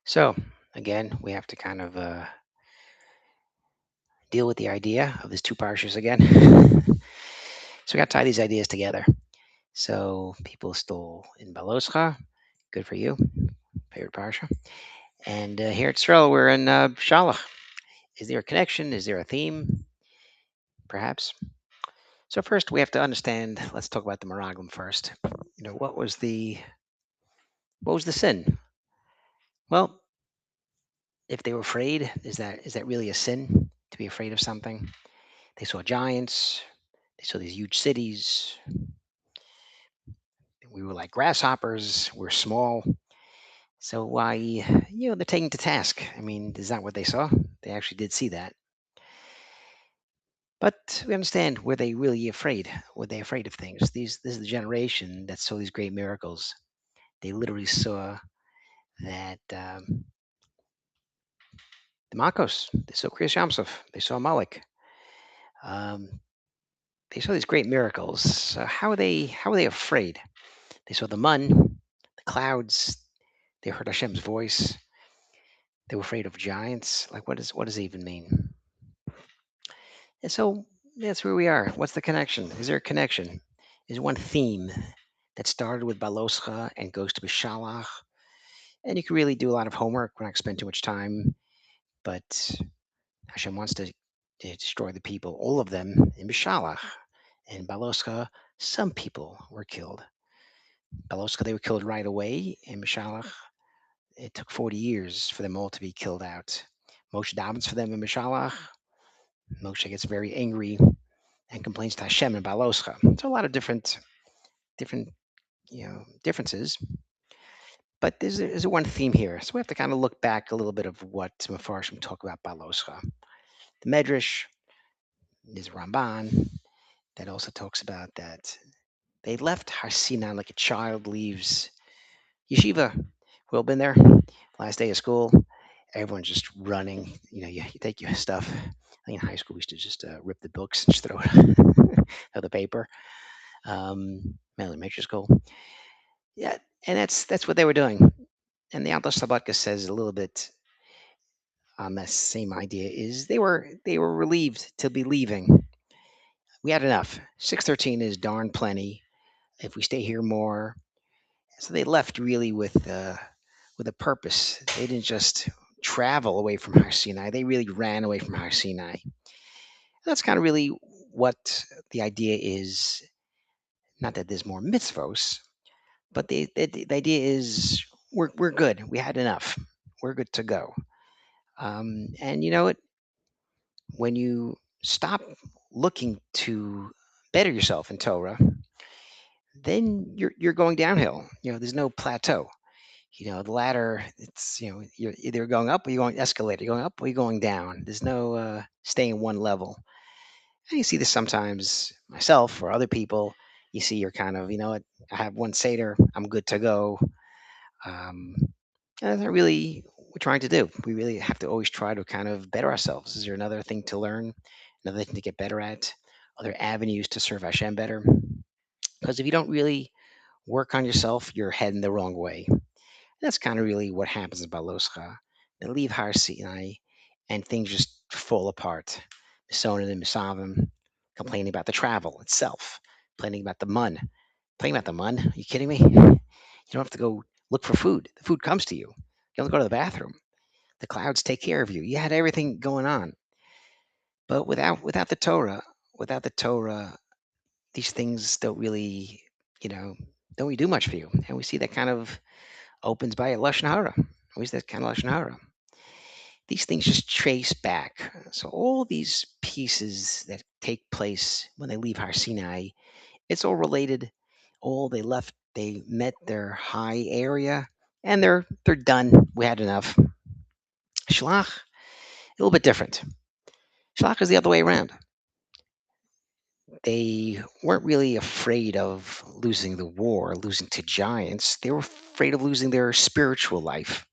So, again, we have to kind of deal with the idea of these two parshas again. So, we got to tie these ideas together. So, people still in Baloscha, good for you, favorite parsha. And here at Stroll, we're in Shalach. Is there a connection? Is there a theme? Perhaps. So, first, we have to understand. Let's talk about the Meraglim first. What was the sin? Well, if they were afraid, is that really a sin to be afraid of something? They saw giants. They saw these huge cities. We were like grasshoppers. We're small. So why, they're taking to task. I mean, is that what they saw? They actually did see that. But we understand, were they really afraid? Were they afraid of things? This is the generation that saw these great miracles. They literally saw that the Makos. They saw Kriyas Yamsuf. They saw Malik. Um, they saw these great miracles. So how are they afraid? They saw the mun, the clouds. They heard Hashem's voice. They were afraid of giants. Like, what does it even mean? And so that's where we are. What's the connection? Is there a connection? Is one theme that started with Baloscha and goes to Bishalach? And you can really do a lot of homework. We're not going to spend too much time, but Hashem wants to destroy the people, all of them, in Bishalach. In Baloscha, some people were killed. Baloscha, they were killed right away. In Bishalach, it took 40 years for them all to be killed out. Moshe davens for them in Bishalach. Moshe gets very angry and complains to Hashem and Baloscha. So a lot of different differences, but there's a one theme here. So we have to kind of look back a little bit of what Mefarshim talk about Baloscha. The Medrash is Ramban that also talks about that they left Har Sinai like a child leaves yeshiva. We've all been there. Last day of school, everyone's just running. You take your stuff. I think in high school we used to just rip the books and just throw it, throw the paper. Elementary school. Yeah, and that's what they were doing. And the Alta Sabatka says a little bit on that same idea is they were relieved to be leaving. We had enough. 613 is darn plenty. If we stay here more, so they left really with a purpose. They didn't just travel away from Har Sinai. They really ran away from Har Sinai. That's kind of really what the idea is. Not that there's more mitzvos, but the idea is we're good. We had enough. We're good to go. And you know what? When you stop looking to better yourself in Torah, then you're going downhill. There's no plateau. The ladder, you're either going up or you're going escalator. You're going up or you're going down. There's no staying one level. And you see this sometimes myself or other people. You see, you're kind of, I have one Seder, I'm good to go. Um, and that's not really what we're trying to do. We really have to always try to kind of better ourselves. Is there another thing to learn, another thing to get better at, other avenues to serve Hashem better? Because if you don't really work on yourself, you're heading the wrong way. That's kind of really what happens in Baloscha. They leave Har Sinai and things just fall apart. Misonim and Misavim complaining about the travel itself, complaining about the mun. Complaining about the mun? Are you kidding me? You don't have to go look for food. The food comes to you. You don't have to go to the bathroom. The clouds take care of you. You had everything going on. But without the Torah, these things don't really, you know, don't really do much for you. And we see that kind of opens by a lashon hara. We see that kind of lashon hara. These things just trace back. So all these pieces that take place when they leave Har Sinai, it's all related. All they left, they met their high area, and they're done. We had enough. Shlach, a little bit different. Shlach is the other way around. They weren't really afraid of losing the war, losing to giants. They were afraid of losing their spiritual life.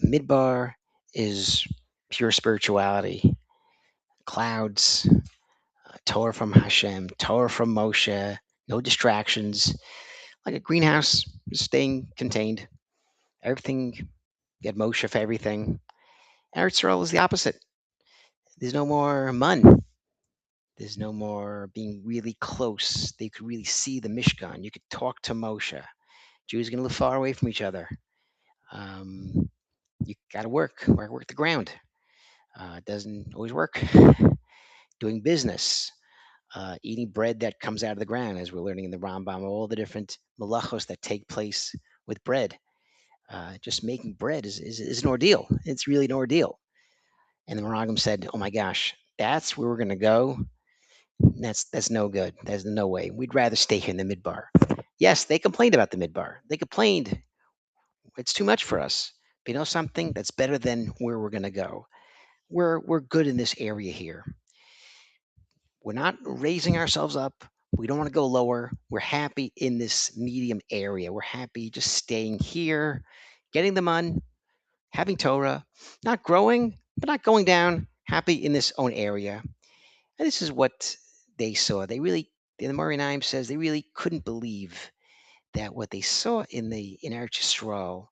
Midbar is pure spirituality, clouds, Torah from Hashem, Torah from Moshe, no distractions, like a greenhouse, staying contained. Everything. You had Moshe for everything. Eretz Yisrael is the opposite. There's no more mun. There's no more being really close. They could really see the Mishkan. You could talk to Moshe. Jews are going to live far away from each other. Um, you got to work the ground. It doesn't always work. Doing business, eating bread that comes out of the ground, as we're learning in the Rambam, all the different malachos that take place with bread. Just making bread is an ordeal. It's really an ordeal. And the Meragim said, "Oh my gosh, that's where we're going to go. That's no good. There's no way. We'd rather stay here in the midbar." Yes, they complained about the midbar. They complained it's too much for us. But you know something? That's better than where we're going to go. We're good in this area here. We're not raising ourselves up. We don't want to go lower. We're happy in this medium area. We're happy just staying here, getting the mun, having Torah, not growing, but not going down, happy in this own area. And this is what they saw. They really, the Mori Naim says, they really couldn't believe that what they saw in Eretz Yisrael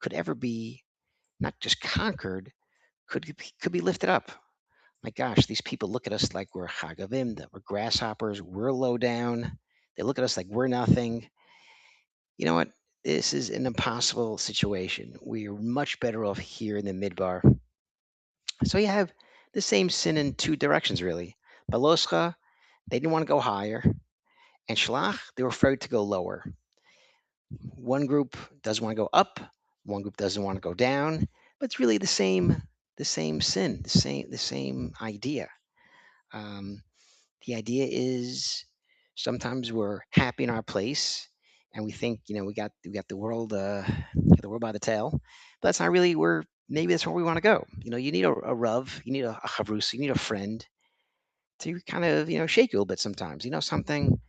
could ever be not just conquered, could be lifted up. My gosh, these people look at us like we're chagavim, that we're grasshoppers, we're low down. They look at us like we're nothing. You know what? This is an impossible situation. We're much better off here in the midbar. So you have the same sin in two directions, really. Baloscha, they didn't want to go higher, and Shelach, they were afraid to go lower. One group doesn't want to go up, one group doesn't want to go down, but it's really the same sin, the same idea. Um, The idea is sometimes we're happy in our place and we think, we got the world by the tail. But that's not really where maybe that's where we want to go. You need a Rav, you need a Chavrus, you need a friend to kind of, shake you a little bit sometimes. Something,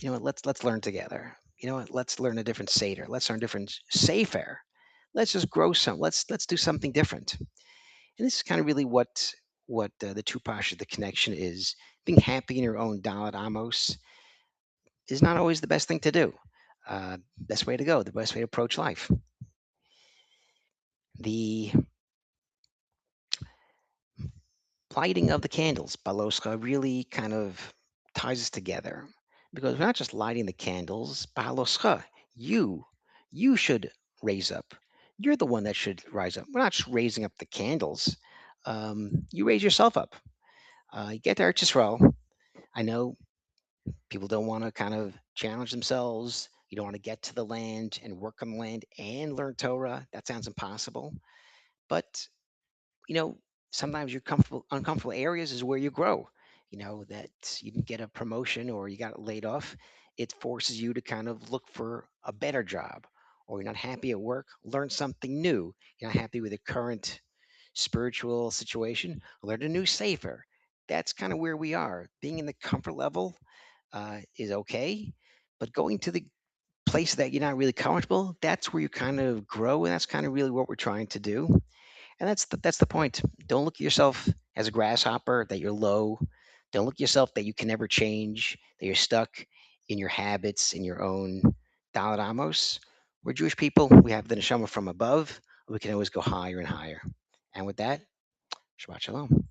let's learn together. Let's learn a different Seder. Let's learn different Sefer. Let's just grow some. Let's do something different. And this is kind of really what the two pasha, the connection is. Being happy in your own Dalit Amos is not always the best thing to do. Best way to go, the best way to approach life. The lighting of the candles, Baloscha, really kind of ties us together because we're not just lighting the candles, Baloscha, you, you should raise up. You're the one that should rise up. We're not just raising up the candles. You raise yourself up. You get to Eretz Yisrael. I know people don't want to kind of challenge themselves. You don't want to get to the land and work on the land and learn Torah. That sounds impossible. But, you know, sometimes your uncomfortable areas is where you grow. That you didn't get a promotion or you got laid off. It forces you to kind of look for a better job, or you're not happy at work, learn something new. You're not happy with the current spiritual situation, learn a new safer. That's kind of where we are. Being in the comfort level is okay, but going to the place that you're not really comfortable, that's where you kind of grow, and that's kind of really what we're trying to do. And that's the point. Don't look at yourself as a grasshopper, that you're low. Don't look at yourself that you can never change, that you're stuck in your habits, in your own Dalit Amos. We're Jewish people. We have the neshama from above. We can always go higher and higher. And with that, Shabbat Shalom.